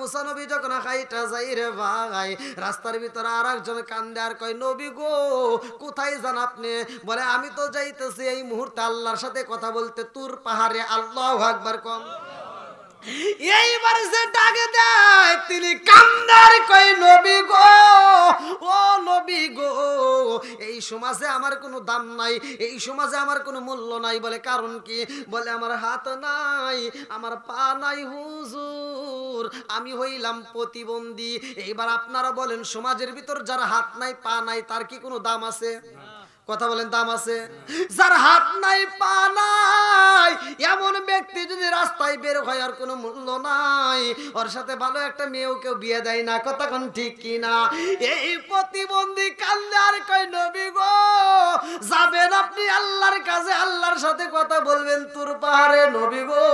মুসা নবী যখন হাইটা যাই রে ভাই, রাস্তার ভিতরে আরেকজন কান্দে আর কয় নবী গো কোথায় যান আপনি? বলে আমি তো যাইতেছি এই মুহূর্তে আল্লাহর সাথে কথা বলতে তুর পাহাড়ে। আল্লাহু আকবার কম। এইবার যে ডাকে দেয় তিনি কান্দার কই নবী গো, ও নবী গো, এই সমাজে আমার কোনো দাম নাই, এই সমাজে আমার কোনো মূল্য নাই। বলে কারণ কি? বলে আমার হাত নাই, আমার পা নাই হুজুর, আমি হইলাম প্রতিবন্ধী। এইবার আপনারা বলেন সমাজের ভিতর যার হাত নাই পা নাই তার কি কোনো দাম আছে? কথা বলেন দাম আছে? যার হাত নাই পা নাই এমন ব্যক্তি যদি রাস্তায় বের হয় আর কোনো মূল্য নাই, ওর সাথে ভালো একটা মেয়েও কেউ বিয়ে দেয় না। কথা কোন ঠিক কি না? এই প্রতিবন্ধী কান্দে আর কই নবী গো যাবেন আপনি আল্লাহর কাছে, আল্লাহর সাথে কথা বলবেন তুর পাহাড়ে। নবী গো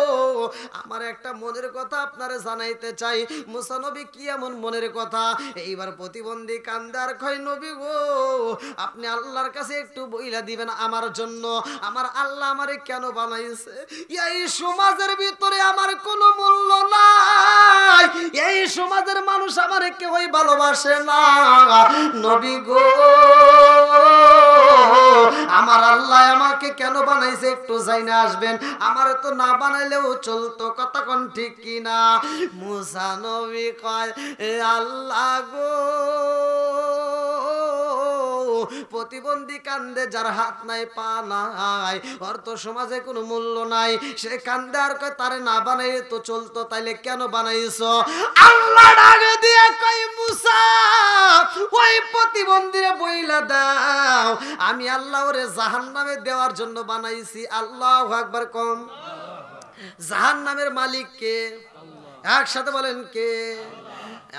আমার একটা মনের কথা আপনারে জানাইতে চাই। মুসা নবী কি এমন মনের কথা? এইবার প্রতিবন্ধী কান্দে আর কই নবী গো আপনি আল্লাহর কাছে একটু বইলা দিবেন আমার জন্য, আমার আল্লাহ আমারে কেন বানাইছে? এই সমাজের ভিতরে আমার কোনো মূল্য নাই, এই সমাজের মানুষ আমারে কেউই ভালোবাসে না। নবী গো আমার আল্লাহ আমাকে কেন বানাইছে একটু জাইনা আসবেন, আমার তো না বানাইলেও চলতো। কথা কোন ঠিক কি না? মুসা নবী কয় আল্লাহ গো প্রতিবন্ধী কান্দে যার হাত নাই পা নাই, ওর তো সমাজে কোনো মূল্য নাই, সে কান্দে আর কয় তারে না বানাই তো চলতো, তাইলে কেন বানাইছো? আল্লাহ ডাকে দিয়ে কই মুসা ওই প্রতিবন্ধীরে বইলা দাও আমি আল্লাহ ওরে জাহান্নামে দেওয়ার জন্য বানাইছি। আল্লাহু আকবার কম। জাহান্নামের মালিক কে? একসাথে বলেন কে?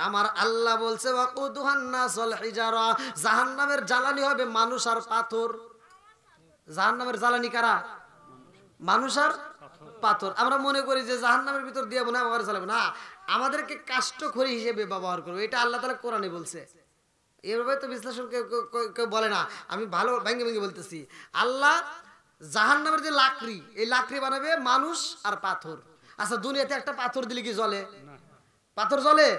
আমার আল্লাহ বলছে ওয়াকুদুহান নাস ওয়াল হিজারা, জাহান্নামের জ্বালানি হবে মানুষ আর পাথর। জাহান্নামের জ্বালানি কারা? মানুষ আর পাথর। আমরা মনে করি যে জাহান্নামের ভিতর দিয়ে মনে হয় আমাদের জ্বালাবে না, আমাদেরকে কাষ্ঠখড়ি হিসেবে ব্যবহার করবে। এটা আল্লাহ তাআলা কোরআনে বলছে। এভাবে তো বিশ্লেষণ কেউ বলে না, আমি ভালো ভেঙে ভেঙে বলতেছি। আল্লাহ জাহান্নামের যে লাকড়ি, এই লাকড়ি বানাবে মানুষ আর পাথর। আচ্ছা দুনিয়াতে একটা পাথর দিলে কি জ্বলে? পাথর জ্বলে?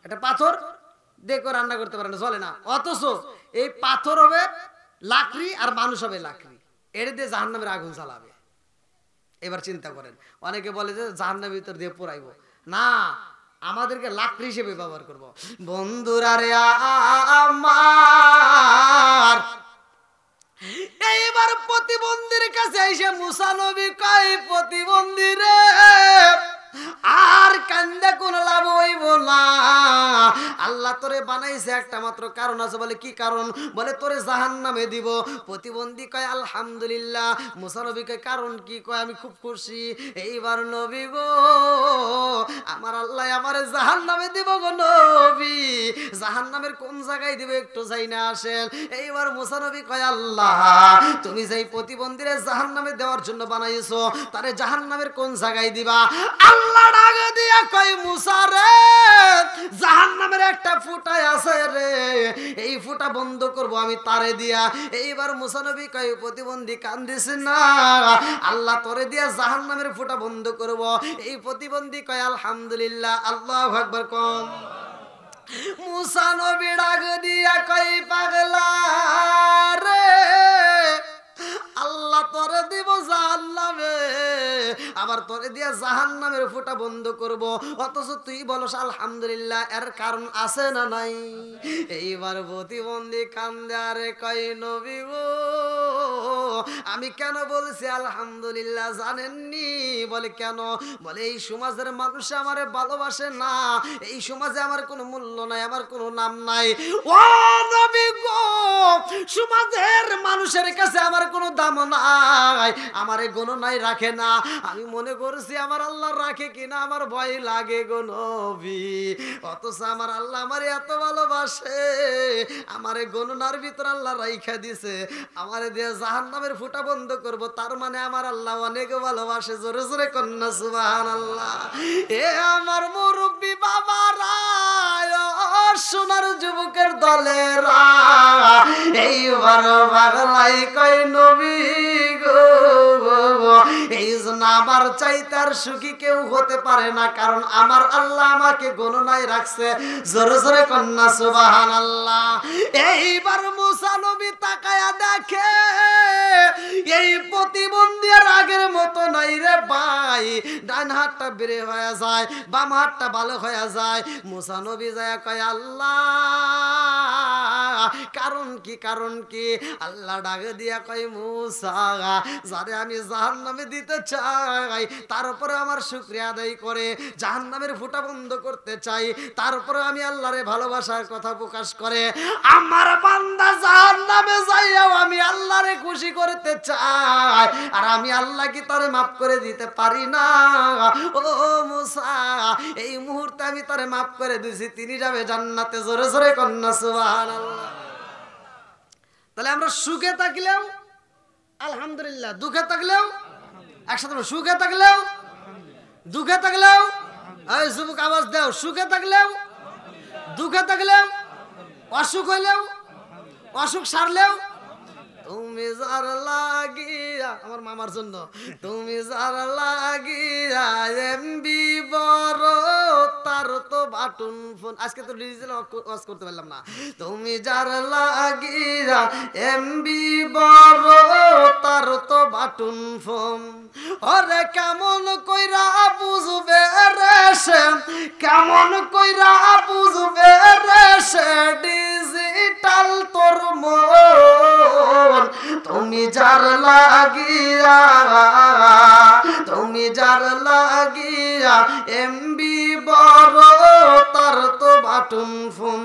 একটা পাথর দেখো রান্না করতে পারে না, জ্বলে না। অথচ এই পাথর হবে লাকড়ি আর মানুষ হবে লাকড়ি, এর দিয়ে জাহান্নামের আগুন জ্বালাবে। এবার চিন্তা করেন, অনেকে বলে যে জাহান্নামের ভিতর দিয়ে পোড়াইবো না, আমাদেরকে লাকড়ি হিসেবে ব্যবহার করব। বন্ধুরা রে আমার, এইবার প্রতিবন্ধীর কাছে এসে মুসা নবী কয় প্রতিবন্ধী রে আর কান্দে কোন লাভ হইব না, আল্লাহ তোরে বানাইছে একটা মাত্র কারণ আছে। বলে কি কারণ? বলে তোরে জাহান্নামে দিব। প্রতিবন্ধী কয় আলহামদুলিল্লাহ। মুসা নবী কয় কারণ কি? কয় আমি খুব খুশি। এইবার নবী গো আমার আল্লাহ আমারে জাহান্নামে দিব গো নবী, জাহান্নামের কোন জায়গায় দিব একটু যাই না আসেন। এইবার মুসা নবী কয় আল্লাহ তুমি যেই প্রতিবন্ধীরে জাহান্নামে দেওয়ার জন্য বানাইছো তারে জাহান্নামের কোন জায়গায় দিবা? আল্লাহ ডাকে দিয়া কয় মুসা রে জাহান্নামের একটা ফুটা আছে রে, এই ফুটা বন্ধ করব আমি তারে দিয়া। এইবার মুসা নবী কয় প্রতিবন্ধী কান্দিস না, আল্লাহ তোরে দিয়া জাহান্নামের ফুটা বন্ধ করব। এই প্রতিবন্ধী কয় আলহামদুলিল্লাহ। আল্লাহু আকবার কোন। মুসা নবী ডাক দিয়া কয় পাগলা রে আল্লাহ তোরে দিব জাহান্নামে, আবার তোরে দিয়া জাহান্নামের ফুটা বন্ধ করব, অথচ তুই বলস আলহামদুলিল্লাহ। এর কারণ আছে না নাই? এইবার প্রতিবন্ধী কান্দে আরে কয় নবী গো আমি কেন বলছি আলহামদুলিল্লাহ জানেননি? বলে কেন? বলে এই সমাজের মানুষ আমারে ভালোবাসে না, এই সমাজে আমার কোনো মূল্য নাই, আমার কোনো নাম নাই। ও নবী গো সমাজের মানুষের কাছে আমার কোনো দাম নাই, আমারে গণনায় রাখে না। আমি মনে করছি আমার আল্লাহ রাখে কিনা আমার ভয় লাগে গো নবী, অথচ আমার আল্লাহ আমারে এত ভালোবাসে, আমারে গণনার ভিতর আল্লাহ রাইখা দিছে, আমারে দিয়ে জাহান্নামের ফুটা বন্ধ করব। তার মানে আমার আল্লাহ অনেক ভালোবাসে। জোরে জোরে কন্যা সুবহানাল্লাহ। এ আমার মুরব্বি বাবারা, সোনার যুবকের দলেরা, এইবার পাগলাই কয় নবী গো এই জন্য আমার চাইতে আর সুখী কেউ হতে পারে না, কারণ আমার আল্লাহ আমাকে গণনায় রাখছে। জোরে জোরে কন্যা সুবহানাল্লাহ। এইবার মুসা নবী তাকায়া দেখে এই প্রতিবন্ধী আর আগের মতো নাই রে ভাই। ডান হাতটা বেড়ে হয়ে যায়, বাম হাতটা ভালো হয়ে যায়। মুসা নবী যায় কয় আল্লাহ কারণ কি, কারণ কি? আল্লাহ ডাকে দিয়া কয় মুসা, যারে আমি জাহান্নামে দিতে চাই তারপরে আমার শুকরিয়া আদায় করে জাহান্নামের ফুটা বন্ধ করতে চাই, তারপরে আমি আল্লাহরে ভালোবাসার কথা প্রকাশ করে আমার বান্দা জাহান্নামে যাইয়াও আমি আল্লাহরে খুশি করতে চাই, আর আমি আল্লাহ কি তারে মাফ করে দিতে পারি না? ও মুসা, এই মুহূর্তে আমি তারে মাফ করে দিছি, তিনি যাবে জান্নাতে। জোরে জোরে কন্যা সুবহানাল্লাহ। তাহলে আমরা সুখে থাকলেও আলহামদুলিল্লাহ, দুঃখে থাকলেও একসাথে, সুখে থাকলেও দুঃখে থাকলেও, এই যুবক আওয়াজ দাও, সুখে থাকলেও দুঃখে থাকলেও, অসুখ হইলেও অসুখ সারলেও, তুমি যার লাগিয়া, আমার মামার জন্য, তুমি যার লাগিয়া এমবি বড় তার তো বাটন ফোন। আজকে তো ডিজিটাল ওয়াজ করতে পারলাম না। তুমি যার লাগিয়া এমবি বড় তার তো বাটন ফোন। ওরে কেমন কইরা বুঝবে রে সে, কেমন কইরা বুঝবে রে সে ডিজিটাল তোর মন। তুমি যার লাগিয়া, তুমি যার লাগিয়া এমবি বড় তার তো বাটন ফোন।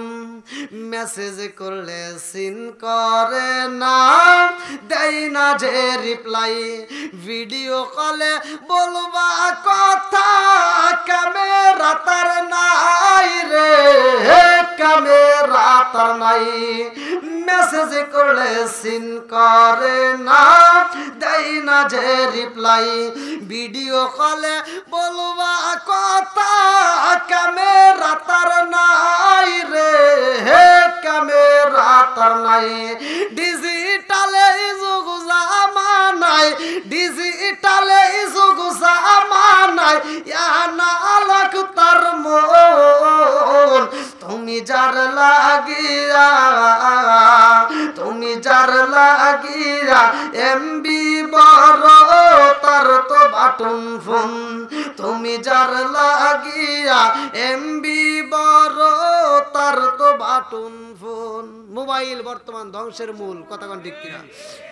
মেসেজ করলে সিন করে না, দেয় না যে রিপ্লাই, ভিডিও কলে বলবা কথা ক্যামেরা তার নাই রে, ক্যামেরা তার নাই। মেসেজ করলে সিন করে না, দেয় না যে রিপ্লাই, ভিডিও কলে বলবা কথা ক্যামেরা তার নাই রে, ক্যামেরা তার নাই। ডিজিটালে যুগ জামানায়, ডিজিটালে যুগ জামানায় না আলাক তার মন। তুমি যার লাগিয়া, তুমি যার লাগিয়া এমবি বড় তার তো বাটন ফোন। তুমি যার লাগিয়া এমবি বড় তার তো বাটন ফোন। মোবাইল বর্তমান ধ্বংসের মূল, কথা কোন ঠিক কিনা?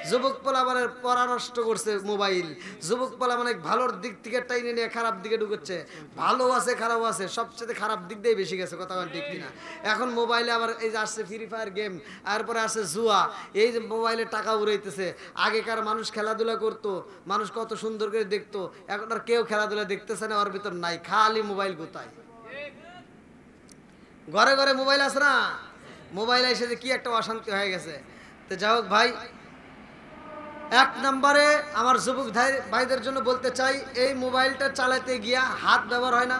যুবক পোলাপানের পড়া নষ্ট করছে মোবাইল। যুবক পোলাপান ভালোর দিক থেকে টাইনে নিয়ে খারাপ দিকে ঢুকেছে। ভালো আছে খারাপ আছে, সবচেয়ে খারাপ দিক দিয়ে বেশি গেছে, কথা কোন ঠিক কিনা? এখন মোবাইলে আবার এই যে আসছে ফ্রি ফায়ার গেম, এরপরে আসছে জুয়া, এই যে মোবাইলে টাকা উড়াইতেছে। আগেকার মানুষ খেলাধুলা করতো, মানুষ কত সুন্দর করে দেখতো, এখন আর কেউ খেলাধুলা দেখতেছে না, ওর ভিতর নাই, খালি মোবাইল কোথায়। ঘরে ঘরে মোবাইল আছে না, মোবাইল এসে যে কি একটা অশান্তি হয়ে গেছে। তো যাই হোক ভাই, এক নম্বরে আমার যুবক ভাইদের জন্য বলতে চাই, এই মোবাইলটা চালাতে গিয়া হাত ব্যবহার হয় না।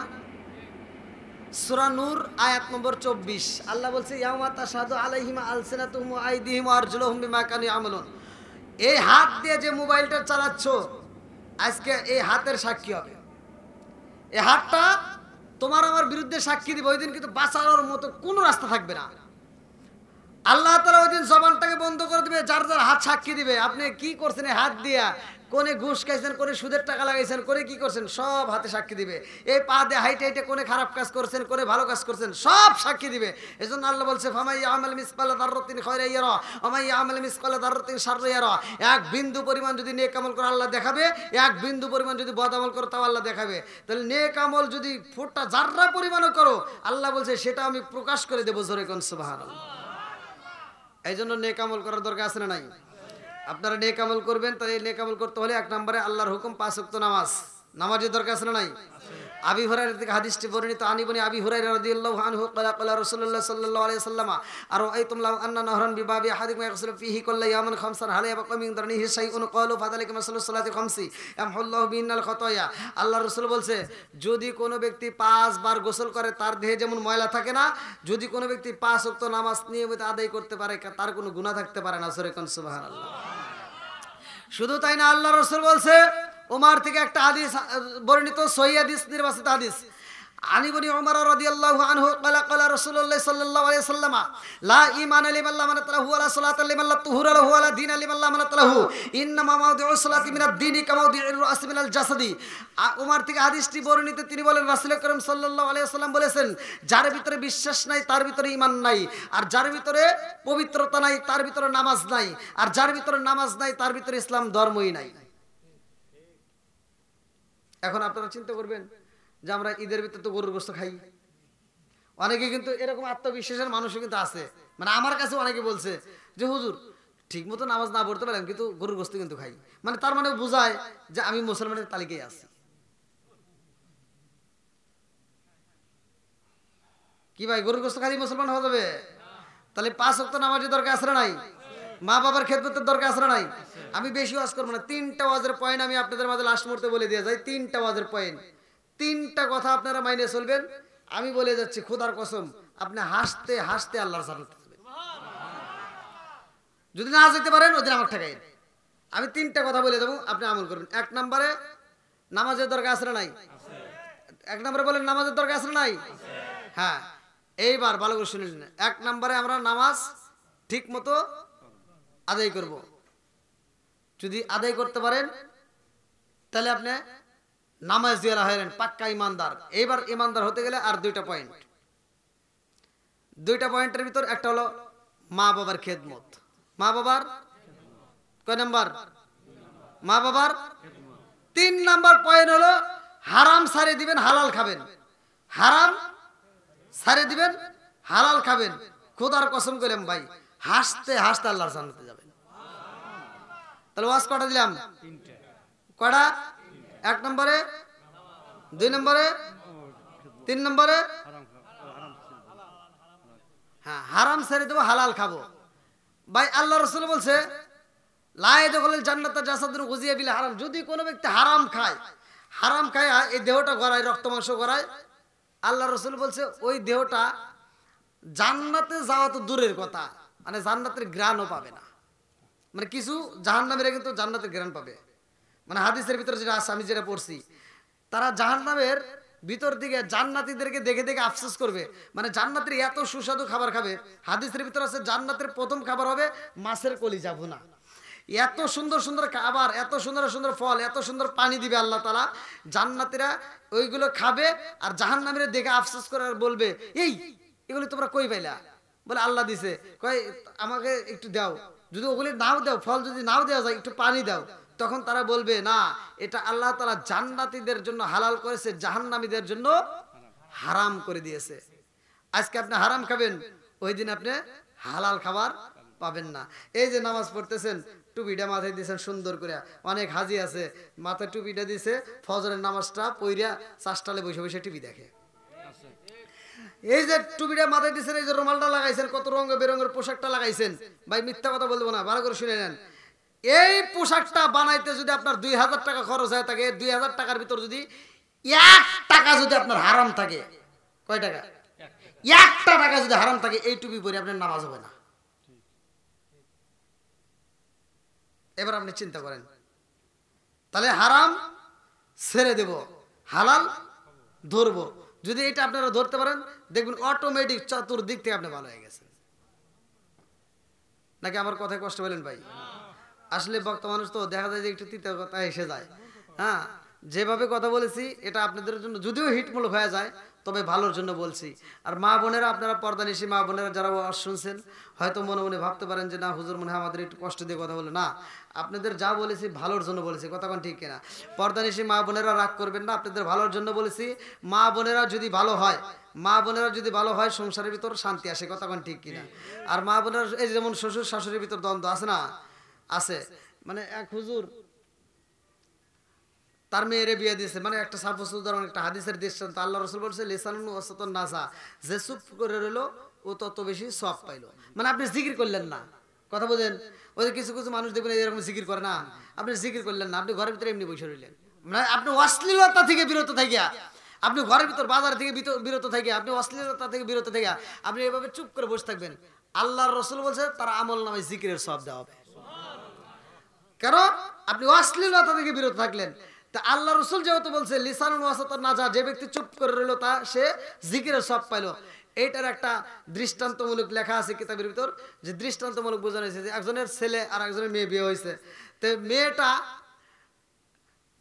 সূরা নূর আয়াত নম্বর 24 আল্লাহ বলছে ইয়াউমা তাশহাদু আলাইহিম আলসিনাতুহুম ওয়া আইদিহিম ওয়া আরজুলুহুম বিমা কানু ইয়ামালুন। এই হাত দিয়ে যে মোবাইলটা চালাচ্ছো, আজকে এই হাতের সাক্ষী হবে। এই হাতটা তোমার আমার বিরুদ্ধে সাক্ষী দিবে, ওই দিন কিন্তু বাঁচানোর মতো কোনো রাস্তা থাকবে না। আল্লাহ তাআলা ওই দিন জবানটাকে বন্ধ করে দিবে, যার যার হাত সাক্ষী দিবে। আপনি কি করছেন এই হাত দিয়া? কোনে ঘুষ খাইছেন, কোনে সুদের টাকা লাগাইছেন, কোনে কি করছেন, সব হাতে সাক্ষী দিবে। এই পা দিয়ে হাইটে হাইটে কোনে খারাপ কাজ করছেন, কোনে ভালো কাজ করছেন, সব সাক্ষী দিবে। এজন্য আল্লাহ বলছে ফামাই ইয়ামাল মিসকালা যাররাতিন খায়রান ইয়ারা ওয়া মান ইয়ামাল মিসকালা যাররাতিন শাররান ইয়ারা। এক বিন্দু পরিমাণ যদি নেক আমল করে আল্লাহ দেখাবে, এক বিন্দু পরিমাণ যদি বদ আমল করো তাও আল্লাহ দেখাবে। তাহলে নেক আমল যদি ফুটটা জাররা পরিমাণও করো, আল্লাহ বলছে সেটা আমি প্রকাশ করে দেব। জোরে কোন সুবহানাল্লাহ। এই জন্য নেক আমল করার দরকার আছে না নাই? আপনারা নেক আমল করবেন, তাহলে নেক আমল করতে হলে এক নম্বরে আল্লাহর হুকুম 5 ওয়াক্ত নামাজ, নামাজের দরকার আছে না নাই? আবি হুরায়রা থেকে হাদিসটি বর্ণিত, আনিবনি আবি হুরায়রা রাদিয়াল্লাহু আনহু ক্বালা ক্বালা রাসূলুল্লাহ সাল্লাল্লাহু আলাইহি ওয়াসাল্লাম আর আইতুম লাউ আন্না নাহরান বিবাবি আহাদিকুম ইয়াগসিলু ফীহি কুল্লা ইয়ামিন খামসান হাল ইয়াবকা মিন দারনিহি শাইউন ক্বালু ফাযালিকা মাসালু সালাতি খামসি ইয়ামহুল্লাহু বিহিন্নাল খাতায়া। আল্লাহর রাসূল বলছে, যদি কোনো ব্যক্তি 5 বার গোসল করে তার দেহে যেমন ময়লা থাকে না, যদি কোনো ব্যক্তি 5 ওয়াক্ত নামাজ নিয়মিত আদায় করতে পারে তার কোনো গুনাহ থাকতে পারে না। সূরা সুবহানাল্লাহ। শুধু তাই না, আল্লাহর রাসূল বলছে ওমর থেকে একটা হাদিস বর্ণিত, সহিহ হাদিস, নির্বাচিত হাদিস। আনি বনি ওমর রাদিয়াল্লাহু আনহু ক্বালা ক্বালা রাসূলুল্লাহ সাল্লাল্লাহু আলাইহি ওয়াসাল্লাম লা ঈমানা লিমান লা মানাত লাহু ওয়া লা সালাতা লিমান লা তুহুরা লাহু ওয়া লা দীনা লিমান লা মানাত লাহু ইন্নামা মাওদিউস সালাতি মিনাদ দীনি কামাওদিউর রাস মিনাল জাসাদি। ওমর থেকে হাদিসটি বর্ণিত, তিনি বলেন রাসূল আকরাম সাল্লাল্লাহু আলাইহি ওয়াসাল্লাম বলেছেন, যার ভিতরে বিশ্বাস নাই তার ভিতরে ঈমান নাই, আর যার ভিতরে পবিত্রতা নাই তার ভিতরে নামাজ নাই, আর যার ভিতরে নামাজ নাই তার ভিতরে ইসলাম ধর্মই নাই। এখন আপনারা চিন্তা করবেন যে আমরা ঈদের ভিতরে তো গরুর গোশত খাই, অনেকে কিন্তু এরকম আত্মবিশ্বাসের মানুষও কিন্তু আছে। মানে আমার কাছে অনেকে বলছে যে হুজুর ঠিক মতো নামাজ না পড়তে পারলাম কিন্তু গরুর গোশত কিন্তু খাই, মানে তার মানে বোঝায় যে আমি মুসলমানের তালিকায় আছি। কি ভাই, গরুর গোশত খালি মুসলমান হওয়া যাবে? তাহলে 5 ওয়াক্ত নামাজের দরকার আছে না নাই? মা বাবার খেদমতের দরকার আছে না নাই? আমি বেশি ওয়াজ করবো না, 3টা ওয়াজের পয়েন্ট আমি আপনাদের মাঝে লাস্ট মুহূর্তে বলে দিয়ে যাই। 3টা ওয়াজের পয়েন্ট, 3টা কথা আপনারা মাইনে চলবেন। আমি বলে যাচ্ছি খোদার কসম, আপনি হাসতে হাসতে আল্লাহর জান্নাতে যাবেন। যদি না যেতে পারেন ওদিন আমার ঠেকাইন। আমি 3টা কথা বলে দেবো, আপনি আমল করবেন। 1 নম্বরে নামাজের দরকার আছে না নাই? 1 নম্বরে বলেন নামাজের দরকার আছে না নাই? হ্যাঁ, এইবার ভালো করে শুনে নিন। 1 নম্বরে আমরা নামাজ ঠিক মতো আদায় করব। যদি আদায় করতে পারেন তাহলে আপনি নামাজ দিয়ে হলেন পাক্কা ইমানদার। এইবার ইমানদার হতে গেলে আর 2টা পয়েন্ট, 2টা পয়েন্টের ভিতর একটা হলো মা বাবার খেদমত। মা বাবার কয় নাম্বার? মা বাবার 3 নাম্বার পয়েন্ট হলো হারাম ছাড়ে দিবেন, হালাল খাবেন। হারাম ছাড়ে দিবেন, হালাল খাবেন। খোদার কসম করলাম ভাই, হাসতে হাসতে আল্লাহর জান্নাতে যাবেন। তাহলে ওয়াজ কটা দিলাম? কটা? 1 নম্বরে, 2 নম্বরে, 3 নম্বরে। হ্যাঁ, হারাম ছেড়ে দেবো, হালাল খাবো। ভাই আল্লাহ রাসূল বলছে লা ইয়াদখুলুল জান্নাতা জাসাদুন গুযিয়া বিল হারাম। যদি কোনো ব্যক্তি হারাম খায়, হারাম খায় এই দেহটা গড়ায়, রক্ত মাংস গড়ায়, আল্লাহ রাসূল বলছে ওই দেহটা জান্নাতে যাওয়া তো দূরের কথা, মানে জান্নাতের ঘ্রাণও পাবে না। মানে কিছু জাহান্নামীরা কিন্তু জান্নাতের ঘ্রাণ পাবে। মানে হাদিসের ভিতরে যেটা আছে, আমি যেটা পড়ছি, তারা জাহান্নামের ভিতর দিকে জান্নাতীদেরকে দেখে দেখে আফসোস করবে। মানে জান্নাতের এত সুস্বাদু খাবার খাবে। হাদিসের ভিতরে আছে জান্নাতের প্রথম খাবার হবে মাছের কলিজা ভুনা। এত সুন্দর সুন্দর খাবার, এত সুন্দর সুন্দর ফল, এত সুন্দর পানি দিবে আল্লাহ তাআলা, জান্নাতীরা ওইগুলো খাবে। আর জাহান্নামীরা দেখে আফসোস করে আর বলবে, এই এগুলো তোমরা কই পাইলা? বলে আল্লাহ দিছে। কয় আমাকে একটু দাও, যদি ওগুলি নাও দাও, ফল যদি নাও দেওয়া যায়, একটু পানি দাও। তখন তারা বলবে না, এটা আল্লাহ তাআলা জান্নাতীদের জন্য হালাল করেছে, জাহান্নামীদের জন্য হারাম করে দিয়েছে। আজকে আপনি হারাম খাবেন, ওই দিন আপনি হালাল খাবার পাবেন না। এই যে নামাজ পড়তেছেন, টুপিটা মাথায় দিয়েছেন সুন্দর করে, অনেক হাজি আছে মাথায় টুপিটা দিছে, ফজরের নামাজটা পইরা চাষটালে বসে বসে টিভি দেখে। এই যে টুপিটা মাথায় দিয়েছেন, এই যে রুমালটা লাগাইছেন, কত রঙ বেরঙের পোশাকটা লাগাইছেন, ভাই মিথ্যা কথা বলবো না, ভালো করে শুনে নেন। এই পোশাকটা বানাইতে যদি আপনার 2000 টাকা খরচ হয়ে থাকে, 2000 টাকার ভিতর যদি 1 টাকা যদি আপনার হারাম থাকে, কয় টাকা? 1টা টাকা যদি হারাম থাকে, এই টুপি পরে আপনার নামাজ হবে না। এবার আপনি চিন্তা করেন, তাহলে হারাম ছেড়ে দেব, হালাল ধরবো। যদি এটা আপনারা ধরতে পারেন, দেখবেন অটোমেটিক চতুর্দিক থেকে আপনি ভালো হয়ে গেছেন। নাকি আমার কথায় কষ্ট পেলেন ভাই? আসলে বক্তা মানুষ তো দেখা যায় যে একটু তিতা কথা এসে যায়। হ্যাঁ, যেভাবে কথা বলেছি এটা আপনাদের জন্য যদিও হিটমূলক হয়ে যায়, তবে ভালোর জন্য বলছি। আর মা বোনেরা, আপনারা পর্দানিশী মা বোনেরা যারা ওয়াজ শুনছেন, হয়তো মনে মনে ভাবতে পারেন যে না হুজুর মনে হয় আমাদের একটু কষ্ট দিয়ে কথা বলে। না, আপনাদের যা বলেছি ভালোর জন্য বলেছি, কথা কোন ঠিক কিনা? পর্দানিশী মা বোনেরা রাগ করবেন না, আপনাদের ভালোর জন্য বলেছি। মা বোনেরা যদি ভালো হয়, মা বোনেরা যদি ভালো হয়, সংসারের ভিতর শান্তি আসে, কথা কোন ঠিক কিনা? আর মা বোনেরা এই যেমন শ্বশুর শাশুড়ির ভিতর দ্বন্দ্ব আছে না, আছে। মানে এক হুজুর তার মেয়েরে বিয়ে দিয়েছে, মানে একটা সাপোজ উদাহরণ, একটা হাদিসের দৃষ্টান্ত। আল্লাহ রাসূল বলছে লিসানুন ওয়াসাতুন নাসা, যে চুপ করে রইলো ও তত বেশি সওয়াব পাইলো। মানে আপনি জিকির করলেন না, কথা বলেন। ওই যে কিছু কিছু মানুষ দেখবেন এরকম জিকির করে না, আপনি জিকির করলেন না, আপনি ঘরের ভিতরে এমনি বসে রইলেন। মানে আপনি অশ্লীলতা থেকে বিরত থাকিয়া, আপনি ঘরের ভিতর বাজার থেকে বিরত থাকিয়া, আপনি অশ্লীলতা থেকে বিরত থাকিয়া আপনি এভাবে চুপ করে বসে থাকবেন। আল্লাহর রাসূল বলছে তার আমল নামায় জিকিরের সওয়াব দেওয়া হবে। কারণ আপনি অশ্লীলতা থেকে বিরত থাকলেন। তা আল্লাহ রসুল যেহেতু বলছে লিসানুন ওয়াসাতান নাজা, যে ব্যক্তি চুপ করে রইল তা সে জিকিরের সব পাইলো। এইটার একটা দৃষ্টান্তমূলক লেখা আছে কিতাবের ভিতর, যে দৃষ্টান্তমূলক বোঝানো হয়েছে যে একজনের ছেলে আর একজনের মেয়ে বিয়ে হয়েছে। তো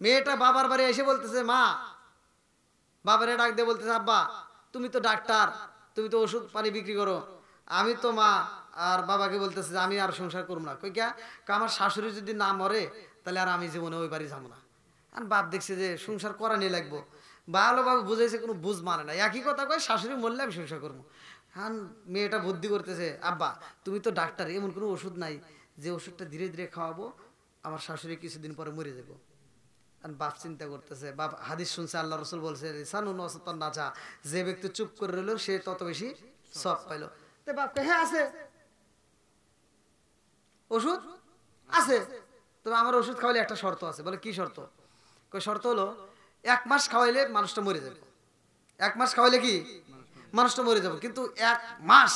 মেয়েটা বাবার বাড়ি এসে বলতেছে, মা, বাবারে ডাক দিয়ে বলতেছে, আব্বা তুমি তো ডাক্তার, তুমি তো ওষুধ পানি বিক্রি করো, আমি তো মা আর বাবাকে বলতেছে যে আমি আর সংসার করবো না। কই কে? আমার শাশুড়ি যদি না মরে তাহলে আর আমি জীবনে ওই বাড়ি যাবো না। আর বাপ দেখছে যে সংসার করা নিয়ে লাগবো, ভালোভাবে বুঝাইছে, কোনো বুঝ মানে না, একই কথা কয় শাশুড়ি মরলে আমি সংসার করবো। হ্যাঁ, মেয়েটা বুদ্ধি করতেছে, আব্বা তুমি তো ডাক্তার, এমন কোনো ওষুধ নাই যে ওষুধটা ধীরে ধীরে খাওয়াবো আমার শাশুড়ি কিছুদিন পরে মরে যাবো। বাপ চিন্তা করতেছে, বাপ হাদিস শুনছে, আল্লাহ রসুল বলছে লিসানুন ওয়াসাতান নাজা, যে ব্যক্তি চুপ করে রইল সে তত বেশি সওয়াব পাইলো। তো বাপকে, হ্যাঁ আছে ওষুধ আছে, তবে আমার ওষুধ খাওয়াইলে একটা শর্ত আছে। বলে কি শর্ত? কই শর্ত হলো 1 মাস খাওয়াইলে মানুষটা মরে যাবে। 1 মাস খাওয়াইলে কি মানুষটা মরে যাবে, কিন্তু 1 মাস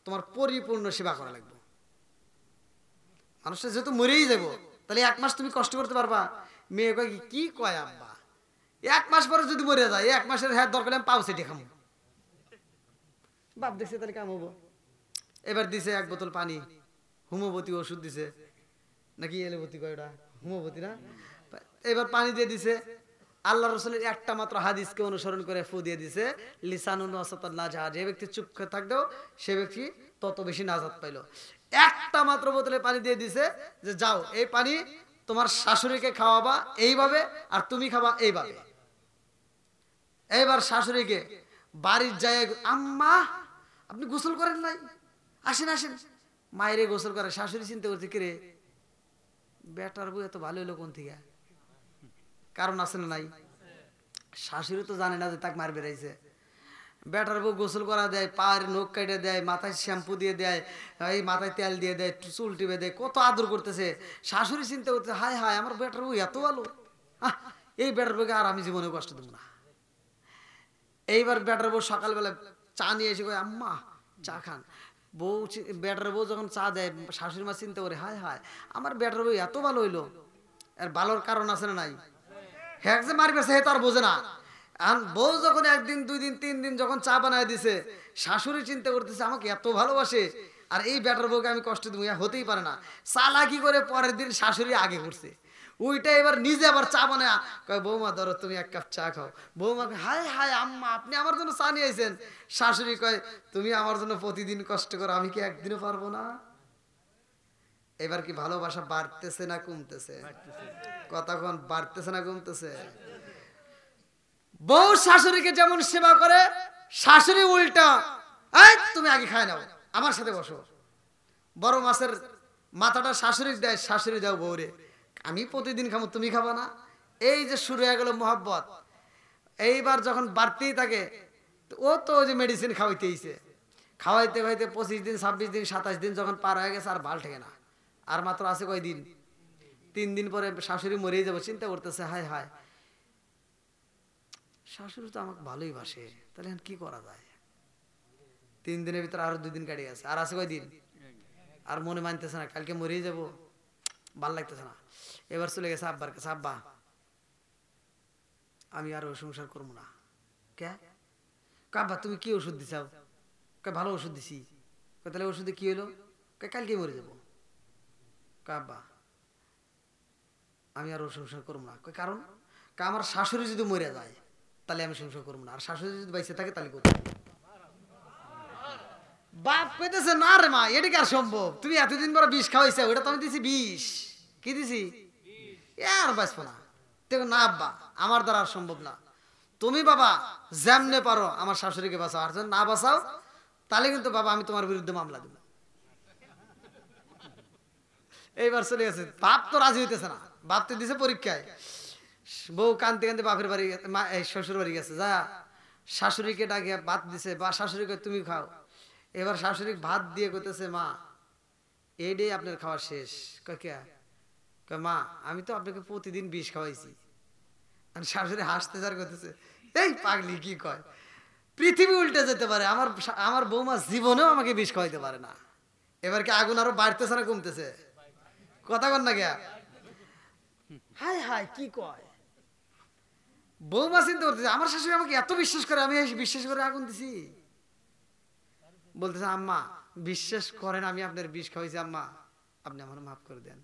তোমার পরিপূর্ণ সেবা করা লাগবে। মানুষটা যেহেতু মরেই যাবো, তাহলে 1 মাস তুমি কষ্ট করতে পারবা? মেয়ে কয় কি কয় আব্বা, 1 মাস পরে যদি মরে যায় 1 মাসের হ্যাঁ দরকার আমি পাও সেটি খামো। বাপ দেখছে তাহলে কাম হবো। এবার দিছে 1 বোতল পানি, হোমিওপ্যাথি ওষুধ দিছে, নাকি এলোপ্যাথি কয় ওটা, হোমিওপ্যাথি না। এবার পানি দিয়ে দিছে, আল্লাহ রসুলের একটা মাত্র হাদিসকে অনুসরণ করে ফু দিয়ে দিছে লিসানুন ওয়াসাতান নাজা, যে ব্যক্তি চুপ করে থাকলেও সে ব্যক্তি তত বেশি নাজাত পাইলো। একটা মাত্র বোতলে পানি দিয়ে দিছে যে যাও এই পানি তোমার শাশুড়িকে খাওয়াবা এইভাবে, আর তুমি খাবা এইভাবে। এইবার শাশুড়িকে বাড়ির যায়, আম্মা আপনি গোসল করেন নাই, আসেন আসেন। মায়েরে গোসল করে, শাশুড়ি চিন্তা করছে কিরে বেটার বউ এত ভালো হইলো কোন থেকে? কারণ আছে না নাই? শাশুড়ি তো জানে না যে তাকে মার বেড়াইছে। বেটার বউ গোসল করা দেয়, পায়ের নখ কেটে দেয়, মাথায় শ্যাম্পু দিয়ে দেয়, এই মাথায় তেল দিয়ে দেয়, চুল টিপে দেয়, কত আদর করতেছে। শাশুড়ি চিন্তা করতেছে, হায় হায় আমার বেটার বউ এত ভালো, এই বেটার বউকে আর আমি জীবনে কষ্ট দেবো না। এইবার বেটার বউ সকালবেলা চা নিয়ে এসে কয়, আম্মা চা খান। বউ বেটার বউ যখন চা দেয়, শাশুড়ি মা চিন্তা করে, হায় হায় আমার বেটার বউ এত ভালো হইলো। আর ভালোর কারণ আছে না নাই? হ্যাঁ যে মারবে সে তো আর বোঝে না। বউ যখন 1 দিন 2 দিন 3 দিন যখন চা বানায় দিছে, শাশুড়ি চিন্তা করতেছে আমাকে এত ভালোবাসে আর এই বেটার বউকে আমি কষ্ট দেবো, হতেই পারে না। চালাকি করে পরের দিন শাশুড়ি আগে করছে, ওইটা এবার নিজে আবার চা বানায় কয়, বৌমা ধরো তুমি 1 কাপ চা খাও। বৌমা হায় হায় আম্মা আপনি আমার জন্য চা নিয়ে আইছেন। শাশুড়ি কয়, তুমি আমার জন্য প্রতিদিন কষ্ট করো, আমি কি একদিনও পারবো না? এবার কি ভালোবাসা বাড়তেছে না কমতেছে? কতক্ষণ বাড়তেছে না কমতেছে? বউ শাশুড়িকে যেমন সেবা করে, শাশুড়ি উল্টা, এই তুমি আগে খায় নাও, আমার সাথে বসো। বড় মাছের মাথাটা শাশুড়ি দেয়, শাশুড়ি দাও বউরে, আমি প্রতিদিন খাবো তুমি খাবা না। এই যে শুরু হয়ে গেল মহব্বত। এইবার যখন বাড়তেই থাকে, ও তো ওই যে মেডিসিন খাওয়াইতেইছে, খাওয়াইতে খাওয়াইতে 25 দিন 26 দিন 27 দিন যখন পার হয়ে গেছে, আর ভাল ঠেকে না, আর মাত্র আছে কয় দিন, 3 দিন পরে শাশুড়ি মরেই যাবো। চিন্তা করতেছে, হায় হায় শাশুড়ি তো আমাকে ভালোই বাসে, তাহলে এখন কি করা যায়? 3 দিনের ভিতরে আরো 2 দিন কাটে গেছে, আর আছে কয় দিন, আর মনে মানতেছে না, কালকে মরেই যাবো, ভাল লাগতেছে না। এবার চলে গেছে আব্বার কাছে, আব্বা আমি আর সংসার করবো না। কে? আব্বা তুমি কি ওষুধ দিছাও? ভালো ওষুধ দিছি। তাহলে ওষুধে কি হলো? কালকে মরে যাবো। আব্বা আমি আর সংসার করবো না। কারণ আমার শাশুড়ি যদি মরে যায় তাহলে আমি সংসার করবো না, আর শাশুড়ি যদি বাইসে থাকে তাহলে করবো। বাপ কইতেছে, না রে মা এটা কি আর সম্ভব? তুমি এতদিন পরে বিষ খাওয়াইছো, ওটা তো আমি দিছি বিষ। কি দিছি? আর বাঁচবো না। না আব্বা আমার দ্বারা আর সম্ভব না, তুমি বাবা যেমনে পারো আমার শাশুড়িকে বাঁচাও, আর যদি না বাঁচাও তাহলে কিন্তু বাবা আমি তোমার বিরুদ্ধে মামলা দেব। এইবার চলে গেছে, বাপ তো রাজি হইতেছে না, বাপ তো দিছে পরীক্ষায়। বউ কানতে কানতে বাপের বাড়ি, শ্বশুর বাড়ি গেছে, যা শাশুড়িকে ডাকে ভাত দিছে, বা শাশুড়িকে তুমি খাও। এবার শাশুড়ি ভাত দিয়ে কইতেছে, মা এইডে আপনার খাওয়া শেষ। কে মা আমি তো আপনাকে প্রতিদিন বিষ খাওয়াইছি। আর শাশুড়ি হাসতে যার করতেছে, এই পাগলি কি কয়, পৃথিবী উল্টে যেতে পারে, আমার বৌমা জীবনেও আমাকে বিষ খাওয়াইতে পারে না। এবার কি আগুন আরো বাড়তেছে না কমতেছে? কথা কন না কে? হায় হায় কি কয়, বৌমা চিন্তা করতেছে আমার শাশুড়ি আমাকে এত বিশ্বাস করে, আমি বিশ্বাস করে আগুন দিছি। বলতেছে আম্মা বিশ্বাস করেন আমি আপনার বিষ খাওয়াইছি, আম্মা আপনি আমার মাফ করে দেন।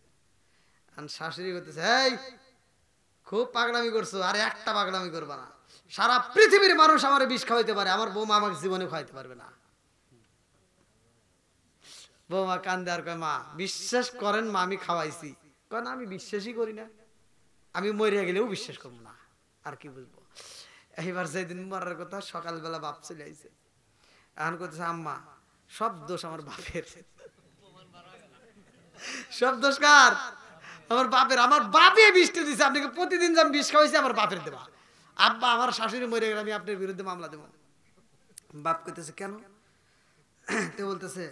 শাশুড়ি করতেছে এই খুব পাগলামি করছো, আর একটা পাগলামি করবা না, সারা পৃথিবীর মানুষ আমার বিষ খাওয়াইতে পারে, আমার বৌমা আমাকে জীবনে খাওয়াইতে পারবে না। বৌমা কান্দে আর কয় মা বিশ্বাস করেন মা আমি খাওয়াইছি। কয় না আমি বিশ্বাসই করি না, আমি মরিয়া গেলেও বিশ্বাস করবো না, আর কি বুঝবো। এইবার যেদিন মরার কথা সকালবেলা বাপ চলে আইছে, এখন করতেছে আম্মা সব দোষ আমার বাপের। সব দোষ কার? আমার বাপের। আমার বাপে বিষটা দিছে, আপনাকে প্রতিদিন যে আমি বিষ খাওয়াইছি আমার বাপের দেবা। আব্বা আমার শাশুড়ি মরে গেলে আমি আপনার বিরুদ্ধে মামলা দেবো। বাপ কইতেছে কেন? তো বলতেছে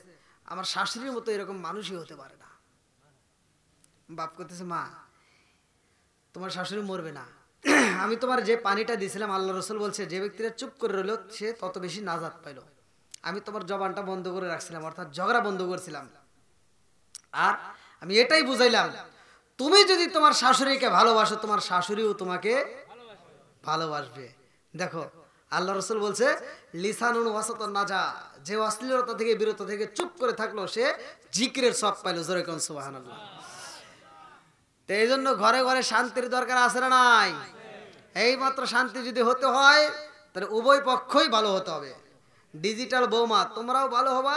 আমার শাশুড়ির মতো এরকম মানুষই হতে পারে না। বাপ কইতেছে মা তোমার শাশুড়ি মরবে না, আমি তোমার যে পানিটা দিয়েছিলাম আল্লাহ রসুল বলছে যে ব্যক্তিরা চুপ করে রইল সে তত বেশি নাজাত পাইল। আমি তোমার জবানটা বন্ধ করে রাখছিলাম, অর্থাৎ ঝগড়া বন্ধ করছিলাম। আর আমি এটাই বুঝাইলাম তুমি যদি তোমার শাশুড়িকে ভালোবাসো তোমার শাশুড়িও তোমাকে ভালোবাসবে। দেখো আল্লাহ রসুল বলছে লিসানুন ওয়াসাতুন নাজা, যে অশ্লীলতা থেকে বিরত থেকে চুপ করে থাকলো সে জিকিরের সওয়াব পাইলো। জোরে কোন সুবহানাল্লাহ। তো এই জন্য ঘরে ঘরে শান্তির দরকার আছে না নাই? এই মাত্র শান্তি যদি হতে হয় তাহলে উভয় পক্ষই ভালো হতে হবে। ডিজিটাল বৌমা তোমরাও ভালো হবা,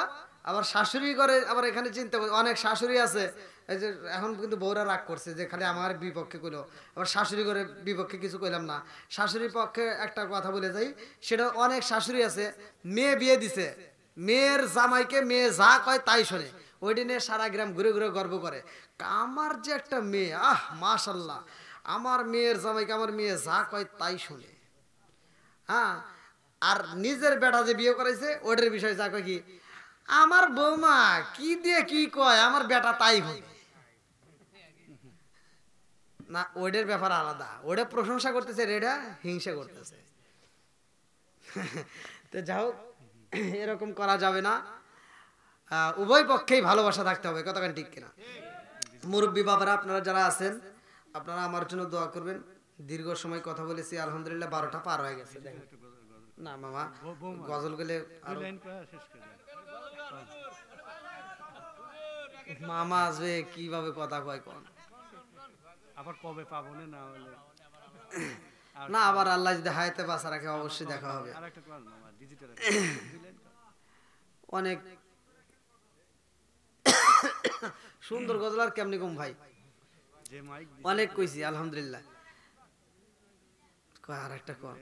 আবার শাশুড়ি করে আবার এখানে চিন্তা করি অনেক শাশুড়ি আছে এই যে এখন কিন্তু বউরা রাগ করছে যে খালি আমার বিপক্ষে কইলো, আবার শাশুড়ি করে বিপক্ষে কিছু কইলাম না। শাশুড়ির পক্ষে একটা কথা বলে যাই, সেটা অনেক শাশুড়ি আছে মেয়ে বিয়ে দিছে, মেয়ের জামাইকে মেয়ে যা কয় তাই শোনে, ওই দিনে সারা গ্রাম ঘুরে ঘুরে গর্ব করে আমার যে একটা মেয়ে, আহ মাশাল্লাহ আমার মেয়ের জামাইকে আমার মেয়ে যা কয় তাই শোনে। হ্যাঁ, আর নিজের বেটা যে বিয়ে করাইছে ওটার বিষয় যা কয় কি আমার বৌমা কি দিয়ে কি কয় আমার বেটা তাই হয় না, ওইটার ব্যাপার আলাদা, ওটা প্রশংসা করতেছে এটা হিংসা করতেছে। তো যাও এরকম করা যাবে না, উভয় পক্ষেই ভালোবাসা থাকতে হবে। কতক্ষণ ঠিক কিনা? মুরব্বী বাবারা আপনারা যারা আছেন আপনারা আমার জন্য দোয়া করবেন। দীর্ঘ সময় কথা বলেছি, আলহামদুলিল্লাহ 12টা পার হয়ে গেছে। না মামা গজল গেলে মামা আসবে কিভাবে কথা কয় কোন আবার কবে পাবো না হলে না, আবার আল্লাহ যদি হায়াতে বাঁচা রাখে অবশ্যই দেখা হবে। অনেক সুন্দর গজল আর কেমনি কম ভাই, অনেক কইছি আলহামদুলিল্লাহ। আর একটা কর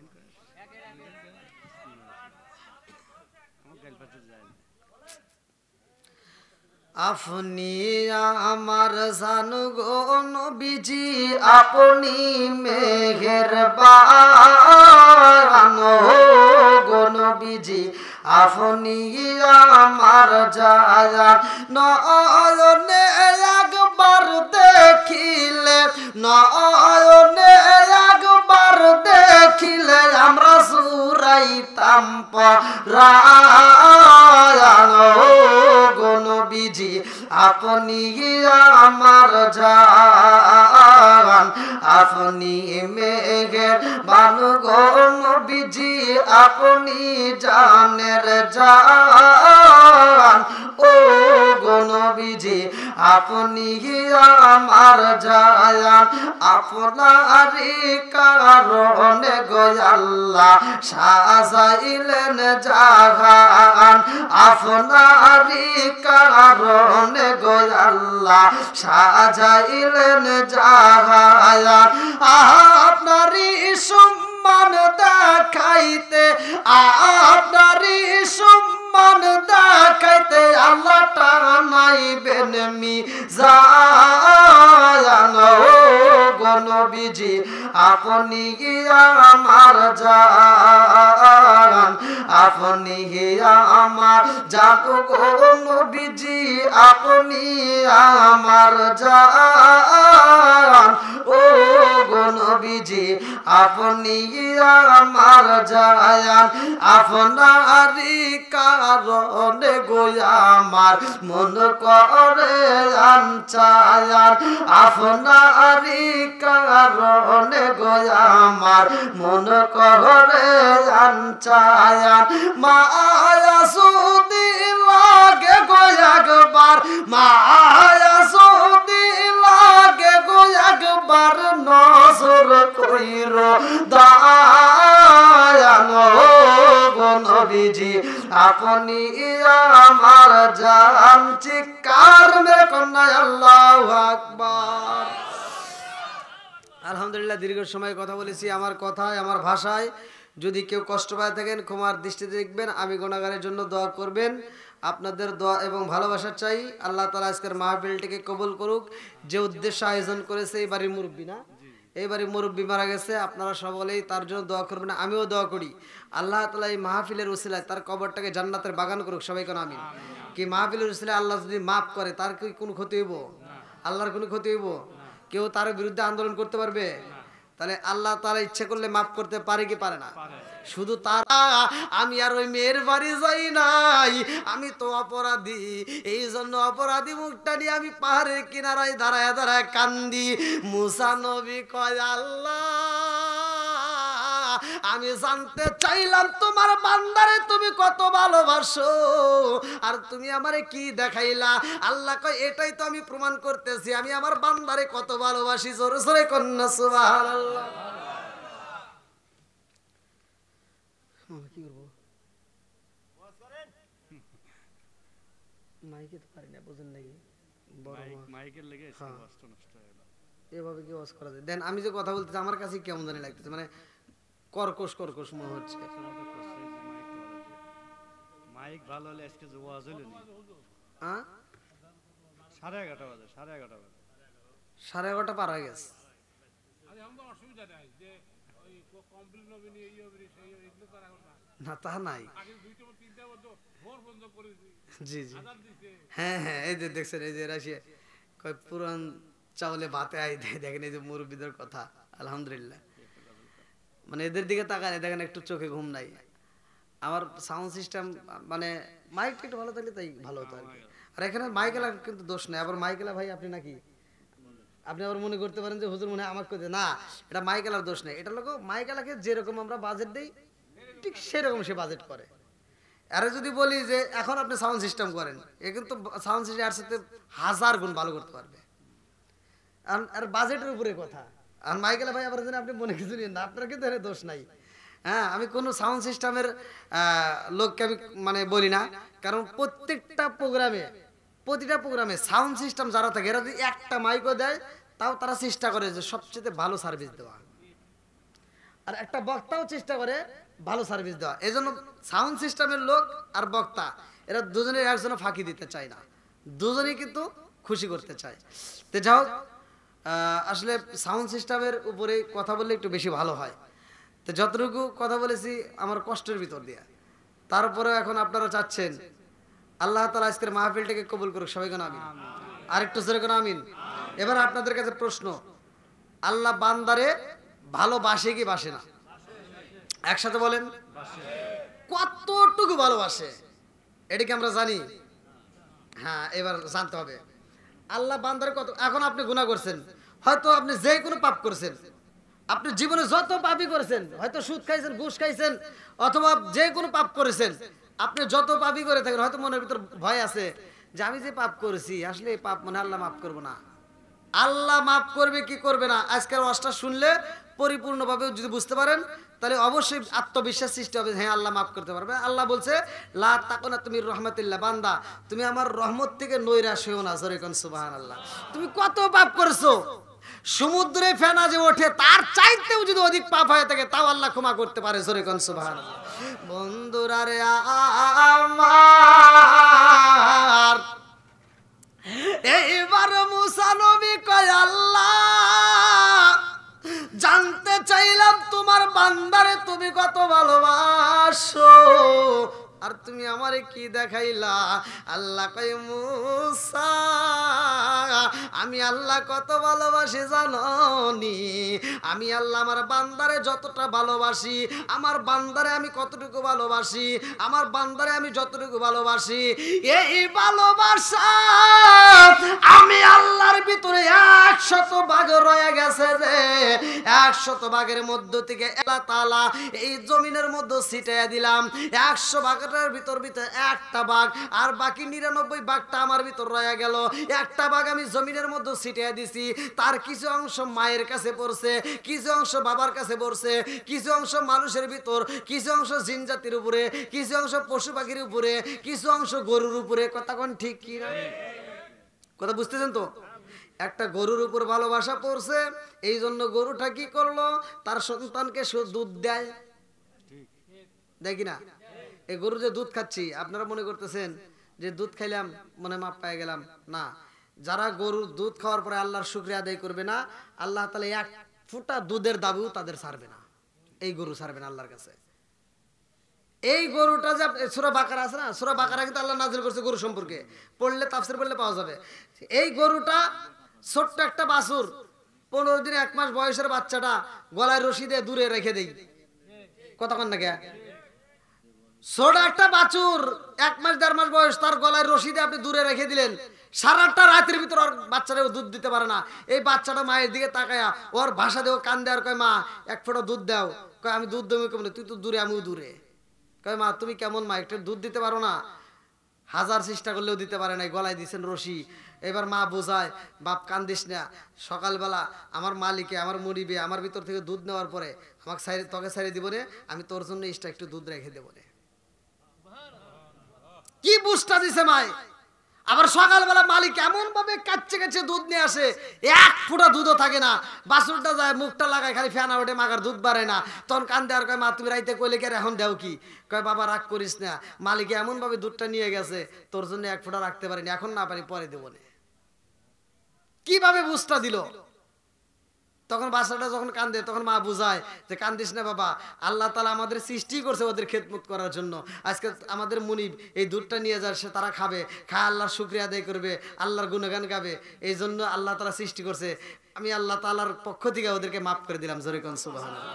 আপনি আমার জানু গো নবীজি আপনি মেহেরবান গো নবীজি আপনি আমার জান নয়নে একবার দেখিলে নয়নে একবার দেখিলে আমরা সুরাইতাম পরায়ণ গো নবীজি আপনি আমার জান আপনি মেহেরবান গো নবীজি আপনি জানের জান ও গো নবীজি আপনি আমার জান আপনারই কারণে গো আল্লাহ সাজাইলেন জাহান আপনারই কারণে গো আল্লাহ সাজাইলেন জাহান আপনারই সম্মান দেখাইতে আপনারই সম্মান দেখাইতে আল্লাহ টানাইবেন মিজান ও গো নবীজি আপনি আমার জান, আপনি আমার জান গো নবীজি, আপনি আমার জান ও গো নবীজি, আপনি আমার জান। আপনারই কারণে গো আমার মন করে আনচায়ান, আপনারই কারণে গো আমার মন করে আনচায়ান। মায়া সুদি লাগে গো একবার, মায়া সুদি লাগে গো একবার, নজর কইরো দয়ান গো নবীজি, আপনি আমার জান। চিৎকার মেরে কন্যা আল্লাহু আকবার। আলহামদুলিল্লাহ, দীর্ঘ সময় কথা বলেছি। আমার কথায়, আমার ভাষায় যদি কেউ কষ্ট পায় থাকেন ক্ষমার দৃষ্টিতে দেখবেন। আমি গুনাহগারের জন্য দোয়া করবেন। আপনাদের দোয়া এবং ভালোবাসা চাই। আল্লাহ তাআলা আজকের মাহফিলটিকে কবুল করুক। যে উদ্দেশ্যে আয়োজন করেছে, এই বাড়ির মুরব্বী না, এই বাড়ির মুরব্বী মারা গেছে, আপনারা সকলেই তার জন্য দোয়া করবেন। আমিও দোয়া করি আল্লাহ তাআলা এই মাহফিলের উসিলায় তার কবরটাকে জান্নাতের বাগান করুক। সবাই কোন আমিন। কি মাহফিলের উসিলায় আল্লাহ যদি মাফ করে, তার কি কোনো ক্ষতি হইব? আল্লাহর কোনো ক্ষতি হইব? কেউ তার বিরুদ্ধে আন্দোলন করতে পারবে? তাহলে আল্লাহ তাআলা ইচ্ছা করলে মাফ করতে পারে কি পারে না? শুধু তার আমি আর ওই মেয়ের বাড়ি যাই নাই, আমি তো অপরাধী। এই জন্য অপরাধী মুখটা নিয়ে আমি পাহাড়ের কিনারায় দাঁড়ায় দাঁড়ায় কান্দি। মুসা নবী কয়, আল্লাহ আমি জানতে চাইলাম তোমার বান্দারে তুমি কত ভালোবাসো, আর তুমি আমারে কি দেখাইলা? আল্লাহ কয়, এটাই তো আমি প্রমাণ করতেছি আমি আমার বান্দারে কত ভালোবাসি। জোরে জোরে কন্যা সুবহানাল্লাহ। কি করবো, মাইকে তো পারি না, বুঝেন নাকি? মাইকের লেগে নষ্ট হয়ে গেল। এভাবে কি ওয়াজ করা যায়? দেন আমি যে কথা বলতেছি আমার কাছে কেমন জানি লাগতেছে, মানে কর্কশ কর্কশ মনে হচ্ছে। মাইক ভালো হলে আজকে যে ওয়াজ হলো না। 11:30 বাজে, 11:30 বাজে, 11:30 পার হয়ে গেছে। না তা নাই। জি জি, হ্যাঁ হ্যাঁ, এই যে দেখছেন, এই যে রাশিয়া কয় পুরান চাউলে ভাতে আই দেয়। দেখেন এই যে মুরব্বীদের কথা, আলহামদুলিল্লাহ। মানে এদের দিকে তাকালে দেখেন একটু চোখে ঘুম নাই। আমার সাউন্ড সিস্টেম মানে মাইক একটু ভালো থাকলে তাই ভালো হতো আর কি। আর এখানে মাইকেলা কিন্তু দোষ নাই। আবার মাইকেলা ভাই আপনি নাকি, আপনি আবার মনে করতে পারেন যে হুজুর মনে হয় আমাকে করতে, না, এটা মাইকেলার দোষ নেই। এটা লোক মাইকেলাকে যেরকম আমরা বাজেট দেই ঠিক সেরকম সে বাজেট করে। আরে যদি বলি যে এখন আপনি সাউন্ড সিস্টেম করেন, এ কিন্তু সাউন্ড সিস্টেম এর সাথে 1000 গুণ ভালো করতে পারবে। আর বাজেটের উপরে কথা। আর মাইকেলা ভাই আবার আপনি মনে কিছু নিন না, আপনার কিন্তু এর দোষ নাই। হ্যাঁ, আমি কোনো সাউন্ড সিস্টেমের লোককে আমি মানে বলি না, কারণ প্রত্যেকটা প্রোগ্রামে, প্রতিটা প্রোগ্রামে সাউন্ড সিস্টেম যারা থাকে এরা যদি একটা মাইকও দেয় তাও তারা চেষ্টা করে যে সবচেয়ে ভালো সার্ভিস দেওয়া, আর একটা বক্তাও চেষ্টা করে ভালো সার্ভিস দেওয়া। এই জন্য সাউন্ড সিস্টেমের লোক আর বক্তা এরা দুজনের একজনে ফাঁকি দিতে চায় না, দুজনেই কিন্তু খুশি করতে চায়। তো যাই হোক, আসলে সাউন্ড সিস্টেমের উপরে কথা বললে একটু বেশি ভালো হয়। তো যতটুকু কথা বলেছি আমার কষ্টের ভিতর দিয়ে, তারপরে এখন আপনারা চাচ্ছেন আল্লাহ তাআলা আজকের মাহফিলটাকে কবুল করুক। সবাই কোন আমিন। আর একটু জোরে কোন আমিন। এবার আপনাদের কাছে প্রশ্ন, আল্লাহ বান্দারে ভালোবাসে কি বাসে না? একসাথে বলেন, কতটুকু ভালোবাসে এটা কি আমরা জানি? হ্যাঁ, এবার জানতে হবে আল্লাহ বান্দারে কত। এখন আপনি গুনাহ করছেন, হয়তো আপনি যে কোনো পাপ করেছেন, আপনি জীবনে যত পাপই করেছেন, হয়তো সুদ খাইছেন, ঘুষ খাইছেন, অথবা যে কোনো পাপ করেছেন, আপনি যত পাপই করে থাকেন, হয়তো মনের ভিতর ভয় আছে যে আমি যে পাপ করেছি আসলে এই পাপ মনে আল্লাহ মাফ করবো না। আল্লাহ মাফ করবে কি করবে না আজকের ওয়াজটা শুনলে পরিপূর্ণভাবে যদি বুঝতে পারেন, তাহলে অবশ্যই আত্মবিশ্বাস সৃষ্টি হবে, হ্যাঁ আল্লাহ মাফ করতে পারবে। আল্লাহ বলছে লা তাকুনাতু মির রাহমাতিল্লাহ, বান্দা তুমি আমার রহমত থেকে নৈরাশ হইও না। জোরে কোন সুবহানাল্লাহ। তুমি কত পাপ করেছো, সমুদ্রে ফেনা যে ওঠে তার চাইতেও যদি অধিক পাপ হয়ে থাকে তাও আল্লাহ ক্ষমা করতে পারে। জোরে কোন সুবহানাল্লাহ। বন্ধুরা রে আমার, এইবার মুসা নবী কয় আল্লাহ জানতে কত ভালোবাসো আর তুমি আমারে কি দেখাইলা। আল্লাহ কয় মুসা আমি আল্লাহ কত ভালোবাসি জানোনি, আমি আল্লাহ আমার বান্দারে যতটা ভালোবাসি, আমার বান্দারে আমি কতটুকু ভালোবাসি, আমার বান্দারে আমি যতটুকু ভালোবাসি, এই ভালোবাসা আমি আল্লাহর ভিতরে 100 ভাগ রয়ে গেছে যে 100 ভাগের মধ্য থেকে আল্লাহ তাআলা এই জমিনের মধ্যে ছিটাইয়া দিলাম। 100 ভাগের ভিতর একটা ভাগ আর বাকি 99 ভাগটা আমার ভিতর রয়ে গেল। একটা ভাগ আমি জমিনের মধ্যে ছিটাইয়া দিছি, তার কিছু অংশ মায়ের কাছে পড়ছে, কিছু অংশ বাবার কাছে পড়ছে, কিছু অংশ মানুষের ভিতর, কিছু অংশ জিন জাতির উপরে, কিছু অংশ পশু পাখির উপরে, কিছু অংশ গরুর উপরে। কথা কোন ঠিক কি না? কথা বুঝতেছেন তো? একটা গরুর উপর ভালোবাসা পড়ছে, এই জন্য গরুটা কি করলো, তার সন্তানকে দুধ দেয়, দেয় কিনা? এই গরু যে দুধ খাচ্ছি আপনারা মনে করতেছেন যে দুধ খাইলাম মনে মাপ পেয়ে গেলাম, না। যারা গরুর দুধ খাওয়ার পরে আল্লাহর শুকরিয়া আদায় করবে না, আল্লাহ তাআলা এক ফোঁটা দুধের দাবিও তাদের ছাড়বে না, এই গরু ছাড়বে না আল্লাহর কাছে। এই গরুটা যে সূরা বাকারা আছে না, সূরা বাকারা কিন্তু আল্লাহ নাযিল করছে গরু সম্পর্কে, পড়লে তাফসীর পড়লে পাওয়া যাবে। এই গরুটা ছোট্ট একটা বাছুর, 15 দিন 1 মাস বয়সের বাচ্চাটা গলায় রশি দিয়ে দূরে রেখে দেই। কতক্ষণ না কে ছোট একটা বাছুর 1 মাস 1.5 মাস বয়স, তার গলায় রশি দিয়ে আপনি দূরে রেখে দিলেন, সারাটা রাতের ভিতর ওর বাচ্চাটাও দুধ দিতে পারে না। এই বাচ্চাটা মায়ের দিকে তাকায়া ওর ভাষা দেও কান্দে আর কয় মা 1 ফোঁটা দুধ দাও। কয় আমি দুধ দেবো কেমন, তুই তো দূরে আমিও দূরে। কয় মা তুমি কেমন মা, একটু দুধ দিতে পারো না? হাজার চেষ্টা করলেও দিতে পারে নাই, গলায় দিয়েছেন রশি। এবার মা বোঝায় বাপ কান্দিস না, সকালবেলা আমার মালিকে আমার মুড়িবে আমার ভিতর থেকে দুধ নেওয়ার পরে আমাকে তোকে ছাড়িয়ে দিব রে, আমি তোর জন্য এক্সট্রা একটু দুধ রেখে দেবো রে। কি বুঝটা দিছে মাই। আবার সকালবেলা মালিক এমন ভাবে কাচ্ছে কাচ্ছে দুধ নিয়ে আসে, 1 ফোঁটা দুধও থাকে না। বাছুরটা যায় মুখটা লাগায় খালি ফেনা ওঠে, মাগার দুধ বাড়ে না। তখন কান্দে আর কয় মা তুমি রাইতে কইলে কে এখন দেও কি? কয় বাবা রাগ করিস না, মালিকে এমন ভাবে দুধটা নিয়ে গেছে তোর জন্য 1 ফোঁটা রাখতে পারিনি, এখন না পারি পরে দেবো না। কিভাবে বুঝটা দিল? তখন বাচ্চাটা যখন কান্দে তখন মা বুঝায় যে কান্দিস না বাবা, আল্লাহ তাআলা আমাদের সৃষ্টি করছে ওদের খেদমত করার জন্য। আজকে আমাদের মুনিব এই দুধটা নিয়ে যায়, সে তারা খাবে, খায় আল্লাহর শুকরিয়া আদায় করবে, আল্লাহর গুণগান গাবে, এই জন্য আল্লাহ তাআলা সৃষ্টি করছে। আমি আল্লাহ তাআলার পক্ষ থেকে ওদেরকে মাফ করে দিলাম। জোরে কোন সুবহানাল্লাহ।